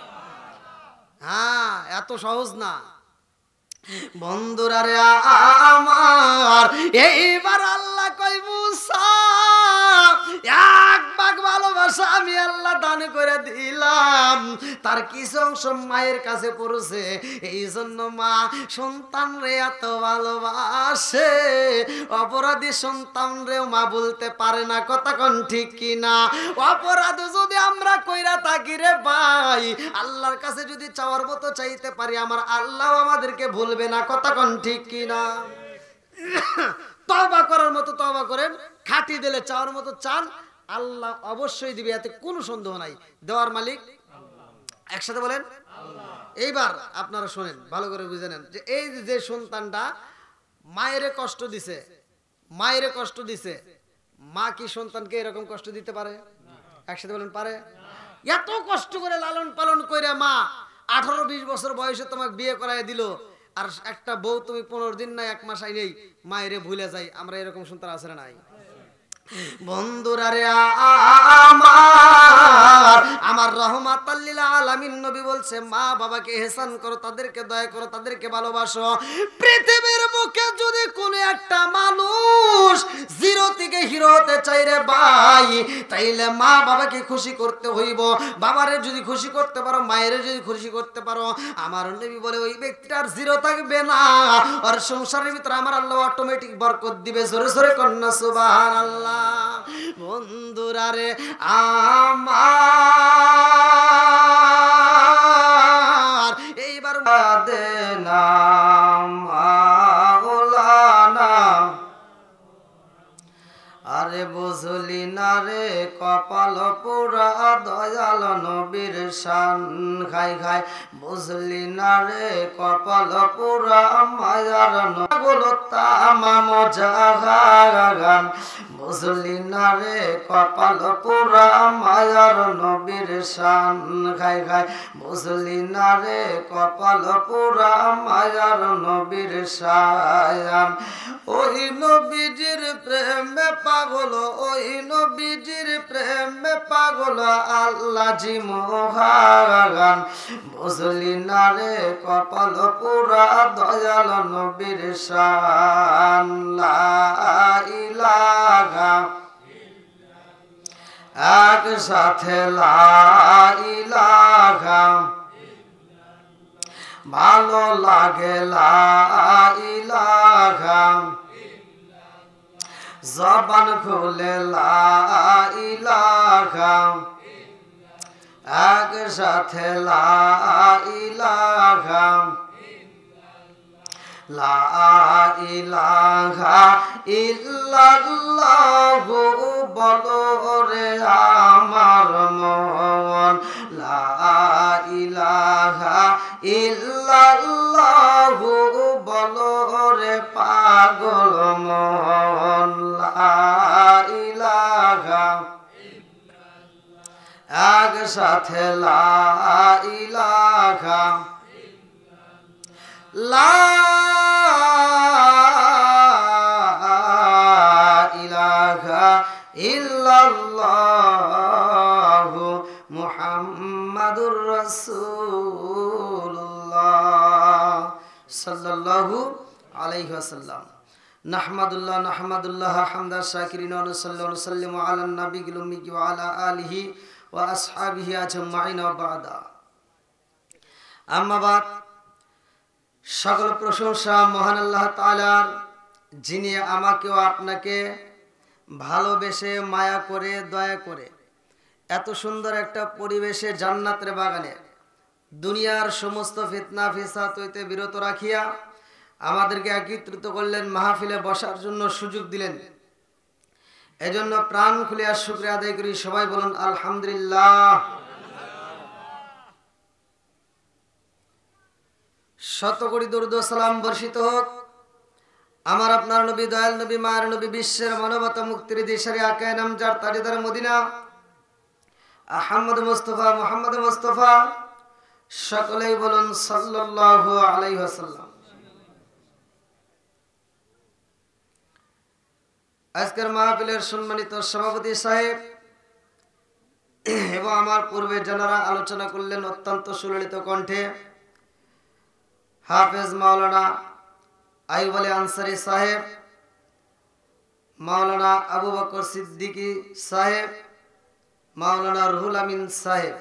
হ্যাঁ, এত সহজ না বন্ধুরা রে আমার। এইবার আল্লাহ কই মুসা 1 ভাগ ভালোবাসা আমি আল্লাহ দান করে দিলাম, তার কিছু অংশ মায়ের কাছে পড়ছে, এই জন্য মা সন্তান রে এত ভালোবাসে, অপরাধী সন্তান রেও মা বলতে পারে না। কথা কোন ঠিক কিনা? অপরাধ যদি আমরা কইরা থাকি রে ভাই, আল্লাহর কাছে যদি চাওয়ার মতো চাইতে পারি, আমার আল্লাহ আমাদেরকে ভুলবে না। কথা কোন ঠিক কিনা? তওবা করার মতো তওবা করেন, খাঁটি দিলে চাওয়ার মতো চান, আল্লাহ অবশ্যই দিবে, এতে কোনো সন্দেহ নাই। দেওয়ার মালিক একসাথে বলেন আল্লাহ। এইবার আপনারা শোনেন, ভালো করে বুঝে নেন যে এই যে সন্তানটা মায়েরে কষ্ট দিছে, মায়েরে কষ্ট দিছে, মা কি সন্তানকে এরকম কষ্ট দিতে পারে? একসাথে বলেন পারে? এত কষ্ট করে লালন পালন করে মা 18-20 বছর বয়সে তোমাকে বিয়ে করায় দিল, আর একটা বউ তুমি 15 দিন না 1 মাস আইনেই মায়েরে ভুলে যাই। আমরা এরকম সন্তান আছে না নাই? বন্ধুরা রে আমার রহমাতাল লিল আলামিন নবী বলছে মা বাবাকে ইহসান করো, তাদেরকে দয়া করো, তাদেরকে ভালোবাসো। পৃথিবীর বুকে যদি কোনো একটা মানুষ জিরো থেকে হিরো হতে চাই রে ভাই, তাইলে মা বাবাকে খুশি করতে হইব। বাবারে যদি খুশি করতে পারো, মায়ের যদি খুশি করতে পারো, আমার নবী বলে ওই ব্যক্তিটার জিরো থাকবে না, আর সংসারের ভিতরে আমার আল্লাহ অটোমেটিক বরকত দিবে। জোরে জোরে কন্যা সুবহানাল্লাহ। বন্ধুরা রে আমার এইবার আরে বুঝলি না রে কপাল পুরা দয়াল নবীর শান খাই খাই বুঝলি না রে কপাল পুরা মায়ার নগল তামাম জাহান বুঝলি না রে কপাল পুরা মায়ার নবীর শান খাই খাই বুঝলি না রে কপাল পুরা মায়ার নবীর শান ওই নবীজির প্রেমে পাগল ওই নবীজির প্রেমে পাগল আল্লাহ জি মোহাগান বুঝলি না রে কপাল পুরা দয়াল নবীর শান লা ইলাহা একসাথে লা ইলাহা ভালো লাগে লা ইলাহা জবান খুলে লা ইলাহা একসাথে লা ইলাহা লা ইলাহা ইল্লাল্লাহু বলো রে আমার মন লা ইলাহা ইল্লাল্লাহু বলো রে পাগল মন লা ইলাহা একসাথে লা ইলাহা লা ইলাহা ইল্লাল্লাহু মুহাম্মাদুর রাসূলুল্লাহ সাল্লাল্লাহু আলাইহি ওয়াসাল্লাম নাহমাদুল্লাহ হামদা শাকিরিন ওয়া নুসাল্লি ওয়া নুসাল্লিমু আলান নাবিয়িল উম্মি ওয়া আলা আলিহি ওয়া আসহাবিহি আজমাইন ওয়া বা'দা আম্মা বাদ সকল প্রশংসা মহান আল্লাহ তাআলার যিনি আমাকেও আপনাকে ভালোবেসে মায়া করে দয়া করে এত সুন্দর একটা পরিবেশে জান্নাতের বাগানে দুনিয়ার সমস্ত ফিতনা ফিসাদ হইতে বিরত রাখিয়া আমাদেরকে একত্রিত করলেন মাহফিলে বসার জন্য সুযোগ দিলেন এজন্য প্রাণ খুলিয়া শুকরিয়া আদায় করি সবাই বলুন আলহামদুলিল্লাহ শত কোটি দরুদ ও সালাম বর্ষিত হোক আমার আপনার নবী দয়াল নবী মায়ের নবী বিশ্বের মানবতা মুক্তির দিশারি আকায়ে নামজার তাজদার মদিনা আহমদ মুস্তাফা সকলেই বলুন সাল্লাল্লাহু আলাইহি ওয়াসাল্লাম আজকের মাহফিলের সম্মানিত সভাপতি সাহেব এবং আমার পূর্বে যারা আলোচনা করলেন অত্যন্ত সুললিত কণ্ঠে হাফেজ মাওলানা আইয়ুব আলী আনসারী সাহেব মাওলানা আবু বকর সিদ্দিকী সাহেব মাওলানা রুহুল আমিন সাহেব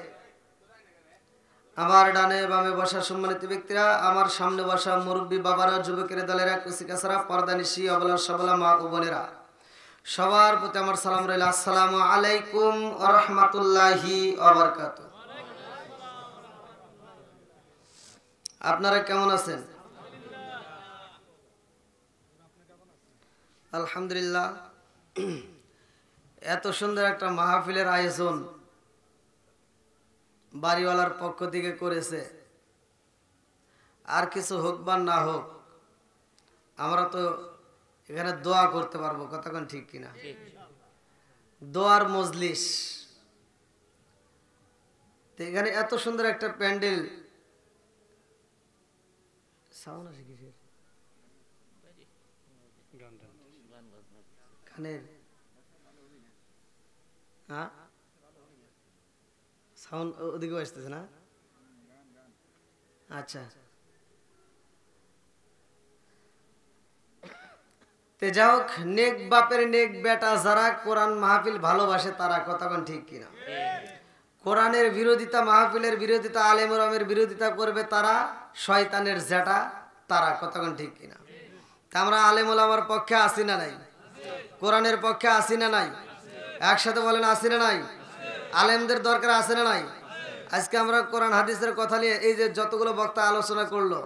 আমার ডানে বামে বসা সম্মানিত ব্যক্তিরা আমার সামনে বসা মুরব্বী বাবারা যুবকের দলেরা কুসিকাছাড়া পর্দানিশী অবলা সবলা মা ও বোনেরা সবার প্রতি আমার সালাম রইল আসসালামু আলাইকুম ওয়া রাহমাতুল্লাহি ওয়া বারাকাতুহু আপনারা কেমন আছেন আলহামদুলিল্লাহ এত সুন্দর একটা মাহফিলের আয়োজন বাড়িওয়ালার পক্ষ থেকে করেছে আর কিছু হোক বা না হোক আমরা তো এখানে দোয়া করতে পারবো কতক্ষণ ঠিক কিনা দোয়ার মজলিস তো এখানে এত সুন্দর একটা প্যান্ডেল সাউন্ড আছে কিসের কানের হ্যাঁ সাউন্ড ওদিকে আসতেছে না আচ্ছা তে যাই হোক নেক বাপের নেক বেটা যারা কোরআন মাহফিল ভালোবাসে তারা কতক্ষণ ঠিক কিনা কোরআনের বিরোধিতা মাহফিলের বিরোধিতা আলেম ওলামার বিরোধিতা করবে তারা শয়তানের জেটা তারা কতক্ষণ ঠিক কিনা আমরা আলেম ওলামার পক্ষে আসি না নাই কোরআনের পক্ষে আসি না নাই একসাথে বলেন আসি না নাই আলেমদের দরকার আছে না নাই আজকে আমরা কোরআন হাদিসের কথা নিয়ে এই যে যতগুলো বক্তা আলোচনা করলো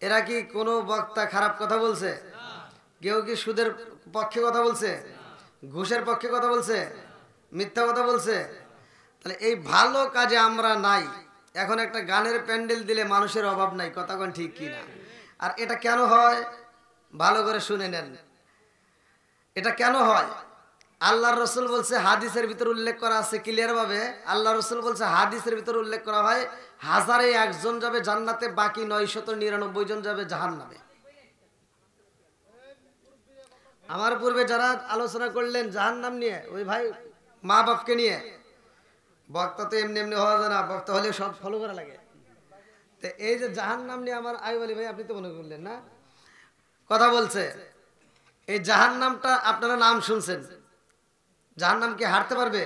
এরা কি কোনো বক্তা খারাপ কথা বলছে কেউ কি সুদের পক্ষে কথা বলছে ঘুষের পক্ষে কথা বলছে মিথ্যা কথা বলছে? তাহলে এই ভালো কাজে আমরা নাই। এখন একটা গানের প্যান্ডেল দিলে মানুষের অভাব নাই, কথা কোন ঠিক কিনা? আর এটা কেন হয় ভালো করে শুনে নেন। এটা কেন হয়? আল্লাহর রসুল বলছে, হাদিসের ভিতর উল্লেখ করা আছে ক্লিয়ার ভাবে, আল্লাহ রসুল বলছে হাদিসের ভিতর উল্লেখ করা হয়, 1001 জন যাবে জান্নাতে, বাকি 999 জন যাবে জাহান্নামে। আমার পূর্বে যারা আলোচনা করলেন জাহান্নাম নিয়ে, ওই ভাই মা বাপকে নিয়ে, বক্তা তো এমনি এমনি হওয়া যায় না, বক্তা হলে সব ফলো করা লাগে। তো এই যে জাহান্নাম নিয়ে আমার আয়ু আলী ভাই, আপনি তো মনে করলেন না কথা বলছে, এই জাহান্নামটা আপনারা নাম শুনছেন, জাহান্নাম কি হারতে পারবে,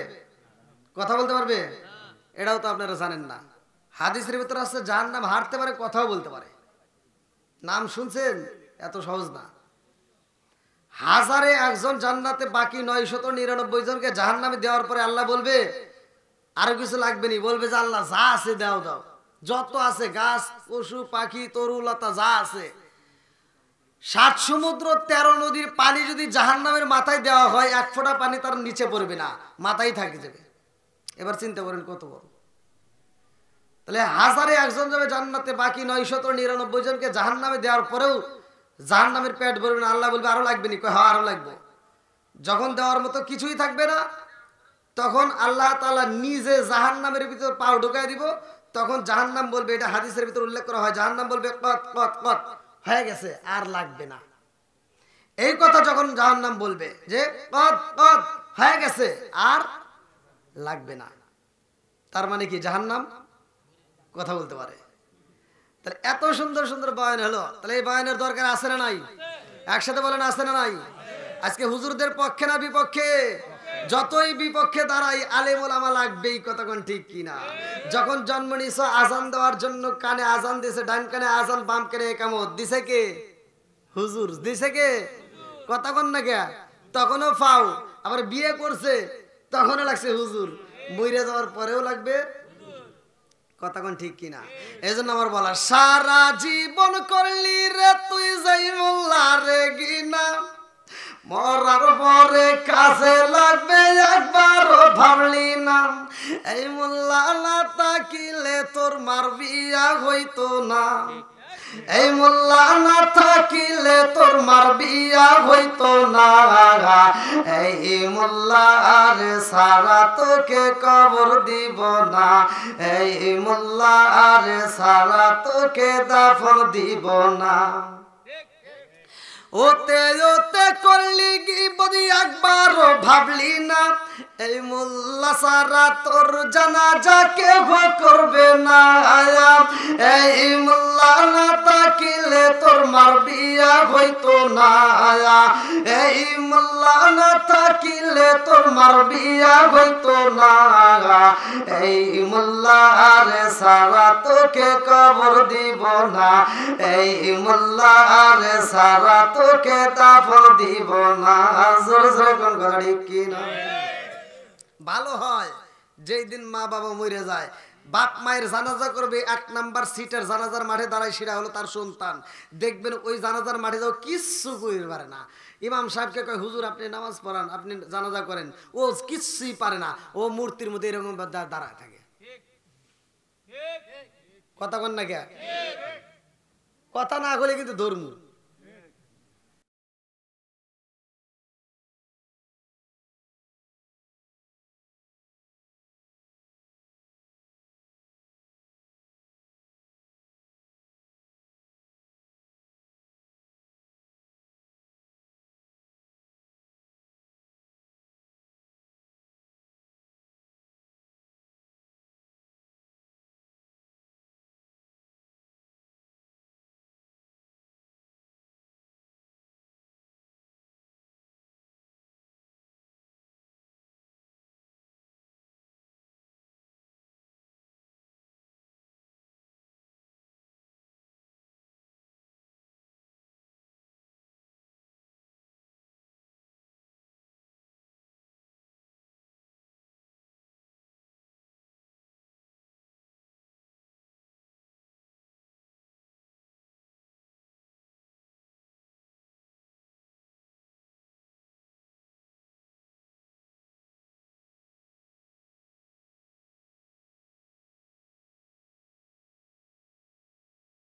কথা বলতে পারবে? এটাও তো আপনারা জানেন না। হাদিসের ভিতরে আছে জাহান্নাম হারতে পারে, কথাও বলতে পারে। নাম শুনছেন? এত সহজ না। 1001 জন জান্নাতে, বাকি 999 জনকে জাহান্নামে দেওয়ার পরে আল্লাহ বলবে আরো কিছু লাগবে নি, বলবে যে আল্লাহ যা আছে দাও দাও, যত আছে গাছ পশু পাখি তরুলতা যা আছে, 7 সমুদ্র 13 নদীর পানি যদি জাহান্নামের মাথায় দেওয়া হয়, 1 ফোঁটা পানি তার নিচে পড়বে না, মাথায় থাকে যাবে। এবার চিন্তা করেন কত বড়। তাহলে 1001 জন যাবে জান্নাতে, বাকি 999 জনকে জাহান্নামে দেওয়ার পরেও জাহান্নামের পেট ভরবে না। আল্লাহ বলবে আরো লাগবে নি, কয় হ্যাঁ আরো লাগবে। যখন দেওয়ার মতো কিছুই থাকবে না, তখন আল্লাহ তাআলা নিজে জাহান্নামের ভিতর পাও ঢুকায় দিব। তখন জাহান্নাম বলবে, এটা হাদিসের ভিতর উল্লেখ করা হয়, জাহান্নাম বলবে কত কত কত হয়ে গেছে, আর লাগবে না। এই কথা যখন জাহান্নাম বলবে যে কত কত হয়ে গেছে আর লাগবে না, তার মানে কি জাহান্নাম কথা বলতে পারে। তাহলে এত সুন্দর সুন্দর বয়ান হলো, তাহলে এই বয়ানের দরকার আছে না নাই? একসাথে বলেন আছে না নাই? আজকে হুজুরদের পক্ষে না বিপক্ষে? যতই বিপক্ষে দাঁড়াই আলেম ওলামা লাগবেই, কথা কোন ঠিক কিনা? যখন জন্ম নিছ আজান দেওয়ার জন্য কানে আজান দিছে, ডান কানে আজান বাম কানে একামত দিছে কে? হুজুর দিছে কে? কথা কোন না কে? তখনও ফাও। আবার বিয়ে করছে তখনও লাগছে হুজুর, মইরে যাওয়ার পরেও লাগবে, কথা কোন ঠিক কিনা? এই জন্য আমার বলা, সারা জীবন করলি রে তুই যাই মোল্লা রে গিনা, মরার পরে কাজে লাগবে একবারও ভাবলি না। এই মোল্লা না তাকিলে তোর মার বিয়া হইতো না, এই মোল্লা না থাকিলে তোর মার বিয়া হইতো না, এই মোল্লা আরে সারা তোকে কবর দিব না, এই মোল্লা আরে সারা তোকে দাফন দিব না। ওতে ওতে করলি গিবত একবারও ভাবলি না, এই মোল্লা সারা তোর জানাজা কেহ করবে না, এই মোল্লা না তাকিলে তোর মার বিয়া হইতো না, এই মোল্লা না তাকিলে তোর মার বিয়া হইতো না, এই মোল্লা আরে সারা তোকে কবর দিব না, এই মোল্লা আরে সারা তোকে দাফন দিব না। জোরে জোরে কোন কথা ঠিক কিনা? ভালো হয় যেই দিন মা বাবা মরে যায়, বাপ মায়ের জানাজা করবে, 1 নাম্বার সিটের জানাজার মাঠে দাঁড়ায়, সেটা হলো তার সন্তান। দেখবেন ওই জানাজার মাঠে যাও কিচ্ছু করতে পারে না। ইমাম সাহেবকে কয় হুজুর আপনি নামাজ পড়ান, আপনি জানাজা করেন, ও কিচ্ছুই পারে না, ও মূর্তির মধ্যে এরকম দাঁড়ায় থাকে। কথা কন না কে? কথা না বলে কিন্তু ধর্ম